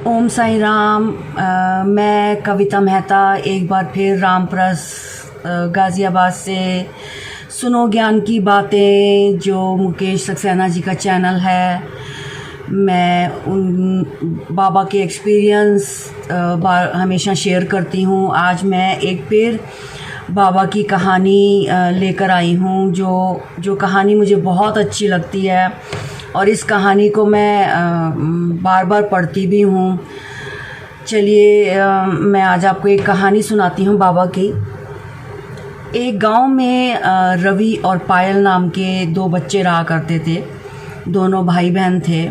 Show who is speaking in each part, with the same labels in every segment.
Speaker 1: ओम साई राम। मैं कविता मेहता एक बार फिर रामप्रस गाज़ियाबाद से सुनो ज्ञान की बातें, जो मुकेश सक्सेना जी का चैनल है। मैं उन बाबा के एक्सपीरियंस हमेशा शेयर करती हूँ। आज मैं एक फिर बाबा की कहानी लेकर आई हूँ, जो कहानी मुझे बहुत अच्छी लगती है और इस कहानी को मैं बार बार पढ़ती भी हूँ। चलिए मैं आज आपको एक कहानी सुनाती हूँ बाबा की। एक गांव में रवि और पायल नाम के दो बच्चे रहा करते थे। दोनों भाई बहन थे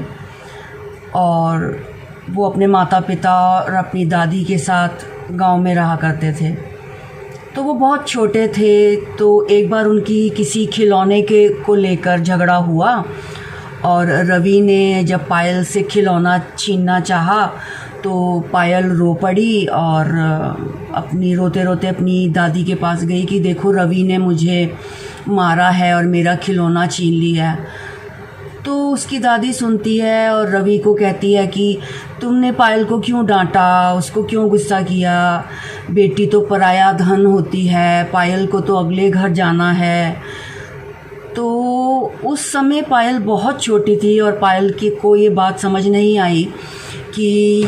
Speaker 1: और वो अपने माता पिता और अपनी दादी के साथ गांव में रहा करते थे। तो वो बहुत छोटे थे, तो एक बार उनकी किसी खिलौने को लेकर झगड़ा हुआ और रवि ने जब पायल से खिलौना छीनना चाहा तो पायल रो पड़ी और रोते रोते अपनी दादी के पास गई कि देखो, रवि ने मुझे मारा है और मेरा खिलौना छीन लिया है। तो उसकी दादी सुनती है और रवि को कहती है कि तुमने पायल को क्यों डांटा, उसको क्यों गुस्सा किया? बेटी तो पराया धन होती है, पायल को तो अगले घर जाना है। तो उस समय पायल बहुत छोटी थी और पायल को ये बात समझ नहीं आई कि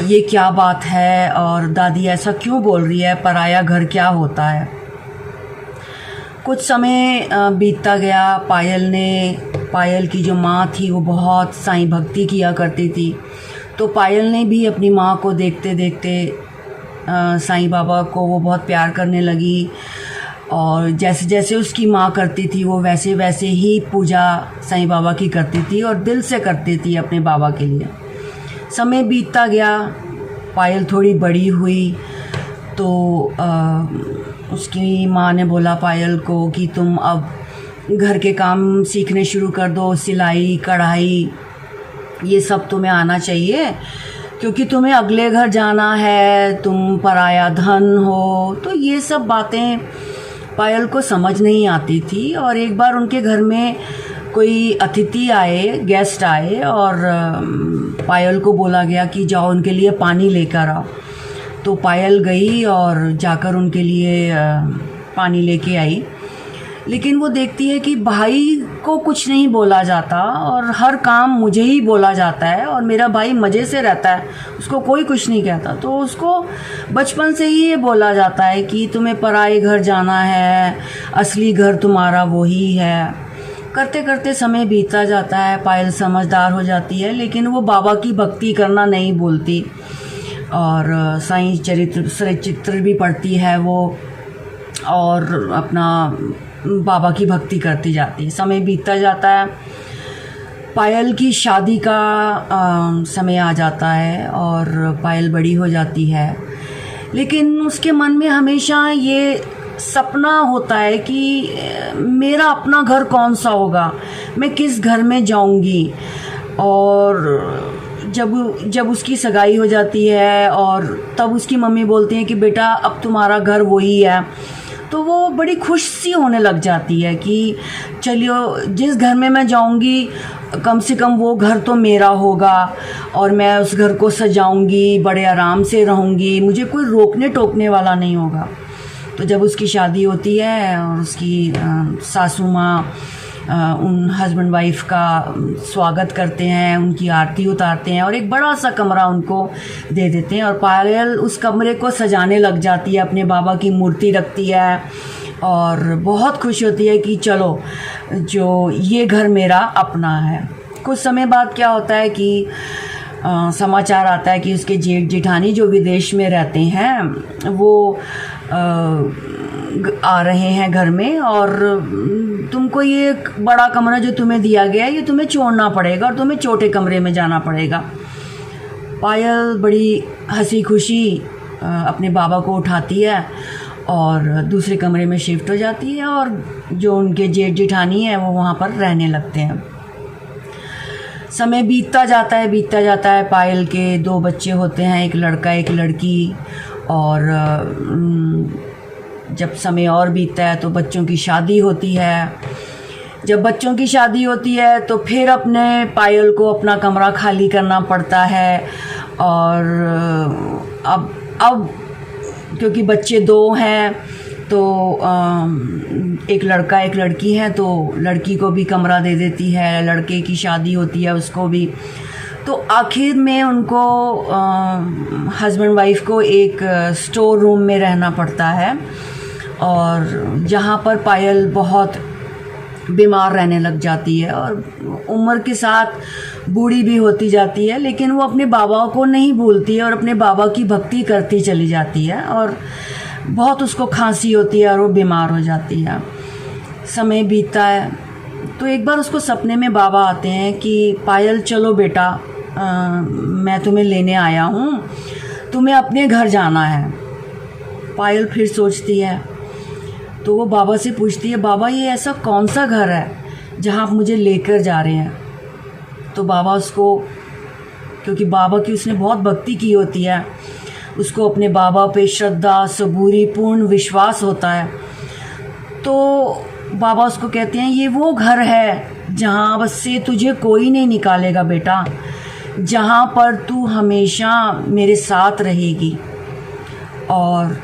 Speaker 1: ये क्या बात है और दादी ऐसा क्यों बोल रही है, पराया घर क्या होता है। कुछ समय बीतता गया। पायल की जो माँ थी वो बहुत साईं भक्ति किया करती थी। तो पायल ने भी अपनी माँ को देखते देखते साईं बाबा को वो बहुत प्यार करने लगी और जैसे जैसे उसकी माँ करती थी वो वैसे वैसे ही पूजा साईं बाबा की करती थी और दिल से करती थी अपने बाबा के लिए। समय बीतता गया। पायल थोड़ी बड़ी हुई तो उसकी माँ ने बोला पायल को कि तुम अब घर के काम सीखने शुरू कर दो, सिलाई कढ़ाई ये सब तुम्हें आना चाहिए, क्योंकि तुम्हें अगले घर जाना है, तुम पराया धन हो। तो ये सब बातें पायल को समझ नहीं आती थी। और एक बार उनके घर में कोई अतिथि आए, गेस्ट आए और पायल को बोला गया कि जाओ उनके लिए पानी लेकर आओ। तो पायल गई और जाकर उनके लिए पानी लेके आई। लेकिन वो देखती है कि भाई को कुछ नहीं बोला जाता और हर काम मुझे ही बोला जाता है और मेरा भाई मज़े से रहता है, उसको कोई कुछ नहीं कहता। तो उसको बचपन से ही ये बोला जाता है कि तुम्हें पराए घर जाना है, असली घर तुम्हारा वही है। करते करते समय बीतता जाता है। पायल समझदार हो जाती है, लेकिन वो बाबा की भक्ति करना नहीं भूलती और साईं चरित्र भी पढ़ती है वो और अपना बाबा की भक्ति करती जाती है। समय बीतता जाता है। पायल की शादी का समय आ जाता है और पायल बड़ी हो जाती है, लेकिन उसके मन में हमेशा ये सपना होता है कि मेरा अपना घर कौन सा होगा, मैं किस घर में जाऊंगी। और जब उसकी सगाई हो जाती है और तब उसकी मम्मी बोलती हैं कि बेटा अब तुम्हारा घर वही है, तो वो बड़ी खुश सी होने लग जाती है कि चलियो, जिस घर में मैं जाऊंगी कम से कम वो घर तो मेरा होगा और मैं उस घर को सजाऊंगी, बड़े आराम से रहूंगी, मुझे कोई रोकने टोकने वाला नहीं होगा। तो जब उसकी शादी होती है और उसकी सासू माँ उन हस्बैंड वाइफ का स्वागत करते हैं, उनकी आरती उतारते हैं और एक बड़ा सा कमरा उनको दे देते हैं और पायल उस कमरे को सजाने लग जाती है, अपने बाबा की मूर्ति रखती है और बहुत खुश होती है कि चलो, जो ये घर मेरा अपना है। कुछ समय बाद क्या होता है कि समाचार आता है कि उसके जेठ जेठानी जो विदेश में रहते हैं वो आ रहे हैं घर में और तुमको ये बड़ा कमरा जो तुम्हें दिया गया है ये तुम्हें छोड़ना पड़ेगा और तुम्हें छोटे कमरे में जाना पड़ेगा। पायल बड़ी हंसी खुशी अपने बाबा को उठाती है और दूसरे कमरे में शिफ्ट हो जाती है और जो उनके जेठ जेठानी है वो वहाँ पर रहने लगते हैं। समय बीतता जाता है। पायल के दो बच्चे होते हैं, एक लड़का एक लड़की। और जब समय और बीतता है तो बच्चों की शादी होती है। जब बच्चों की शादी होती है तो फिर अपने पायल को अपना कमरा खाली करना पड़ता है और अब क्योंकि बच्चे 2 हैं तो एक लड़का एक लड़की है, तो लड़की को भी कमरा दे देती है, लड़के की शादी होती है उसको भी। तो आखिर में उनको हस्बैंड वाइफ को एक स्टोर रूम में रहना पड़ता है, और जहाँ पर पायल बहुत बीमार रहने लग जाती है और उम्र के साथ बूढ़ी भी होती जाती है, लेकिन वो अपने बाबा को नहीं भूलती है और अपने बाबा की भक्ति करती चली जाती है। और बहुत उसको खांसी होती है और वो बीमार हो जाती है। समय बीतता है तो एक बार उसको सपने में बाबा आते हैं कि पायल चलो बेटा, मैं तुम्हें लेने आया हूँ, तुम्हें अपने घर जाना है। पायल फिर सोचती है, तो वो बाबा से पूछती है, बाबा ये ऐसा कौन सा घर है जहाँ आप मुझे लेकर जा रहे हैं? तो बाबा उसको, क्योंकि बाबा की उसने बहुत भक्ति की होती है, उसको अपने बाबा पे श्रद्धा सबूरी पूर्ण विश्वास होता है, तो बाबा उसको कहते हैं ये वो घर है जहाँ बस से तुझे कोई नहीं निकालेगा बेटा, जहाँ पर तू हमेशा मेरे साथ रहेगी। और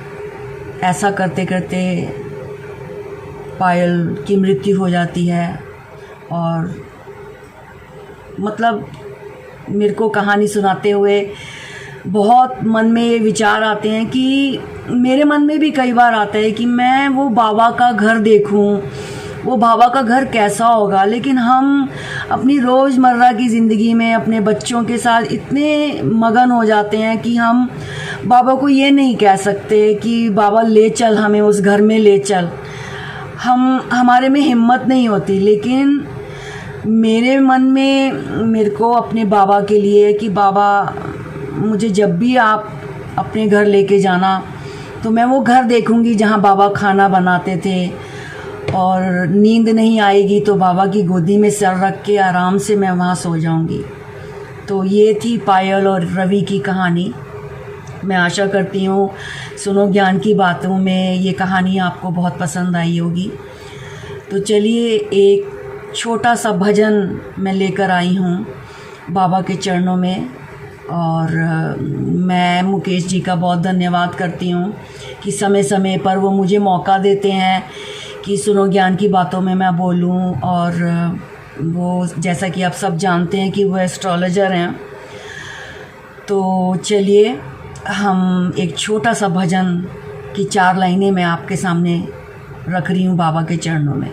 Speaker 1: ऐसा करते करते पायल की मृत्यु हो जाती है। और मतलब मेरे को कहानी सुनाते हुए बहुत मन में ये विचार आते हैं कि मेरे मन में भी कई बार आता है कि मैं वो बाबा का घर देखूं, वो बाबा का घर कैसा होगा। लेकिन हम अपनी रोज़मर्रा की ज़िंदगी में अपने बच्चों के साथ इतने मगन हो जाते हैं कि हम बाबा को ये नहीं कह सकते कि बाबा ले चल, हमें उस घर में ले चल। हमारे में हिम्मत नहीं होती। लेकिन मेरे मन में मेरे को अपने बाबा के लिए कि बाबा मुझे जब भी आप अपने घर लेके जाना तो मैं वो घर देखूंगी जहाँ बाबा खाना बनाते थे, और नींद नहीं आएगी तो बाबा की गोदी में सर रख के आराम से मैं वहाँ सो जाऊंगी। तो ये थी पायल और रवि की कहानी। मैं आशा करती हूँ सुनो ज्ञान की बातों में ये कहानी आपको बहुत पसंद आई होगी। तो चलिए एक छोटा सा भजन मैं लेकर आई हूँ बाबा के चरणों में, और मैं मुकेश जी का बहुत धन्यवाद करती हूँ कि समय समय पर वो मुझे मौका देते हैं कि सुनो ज्ञान की बातों में मैं बोलूँ। और वो जैसा कि आप सब जानते हैं कि वो एस्ट्रोलॉजर हैं। तो चलिए हम एक छोटा सा भजन की 4 लाइनें मैं आपके सामने रख रही हूँ बाबा के चरणों में।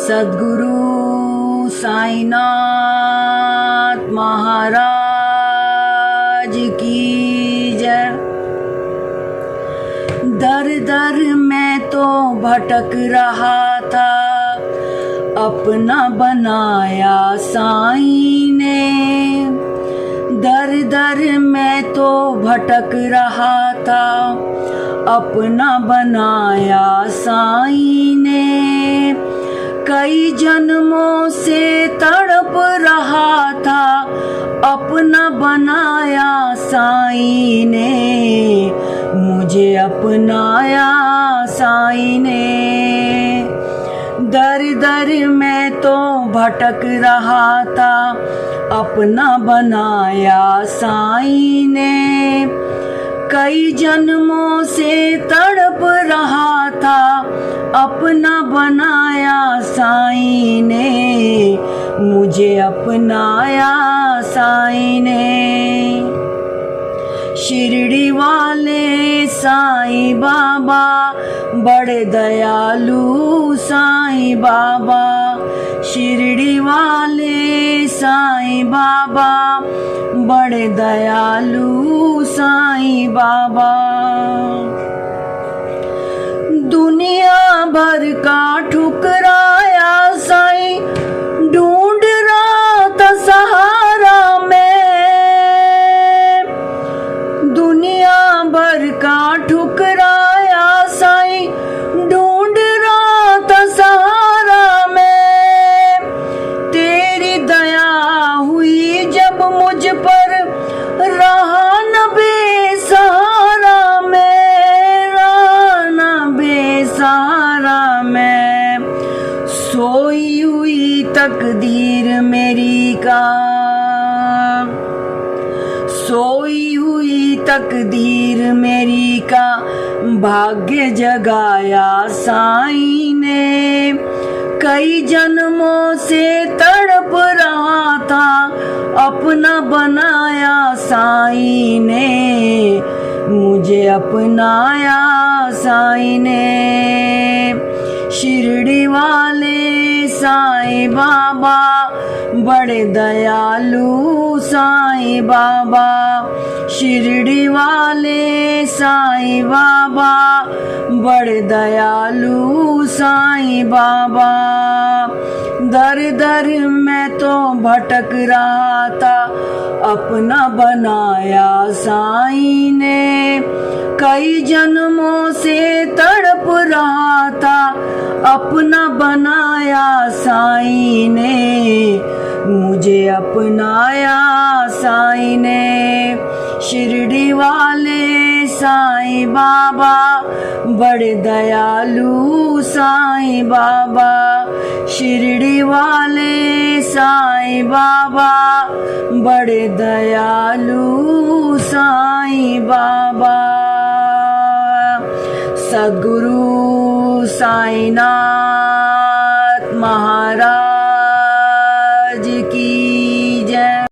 Speaker 1: सद्गुरु साईनाथ महाराज की जय। दर दर मैं तो भटक रहा था, अपना बनाया साईं ने। दर दर मैं तो भटक रहा था, अपना बनाया साईं ने। कई जन्मों से तड़प रहा था, अपना बनाया साईं ने। मुझे अपनाया साईं ने। दर दर मैं तो भटक रहा था, अपना बनाया साईं ने। कई जन्मों से तड़प रहा था, अपना बनाया साईं ने। मुझे अपनाया साईं ने। शिरडी वाले साईं बाबा बड़े दयालु साईं बाबा। शिरडी वाले साईं बाबा बड़े दयालु साईं बाबा। दुनिया भर का ठुकराया साईं, ढूंढ रहा था सहारा में। दुनिया भर का ठुकराया साईं, ढूंढ रहा था सहारा में। तकदीर मेरी का, सोई हुई तकदीर मेरी का भाग्य जगाया साईं ने। कई जन्मों से तड़प रहा था अपना बनाया साईं ने, मुझे अपनाया साईं ने। शिरडी वाले साईं बाबा बड़े दयालु साईं बाबा, शिरडी वाले साईं बाबा बड़े दयालु साईं बाबा। दर दर मैं तो भटक रहा था अपना बनाया साईं ने। कई जन्मों से तड़प रहा था अपना बनाया साईं ने, मुझे अपनाया साईं ने। शिरडी वाले साईं बाबा बड़े दयालु साईं बाबा, शिरडी वाले साईं बाबा बड़े दयालु साईं बाबा। सद्गुरु साईं नाथ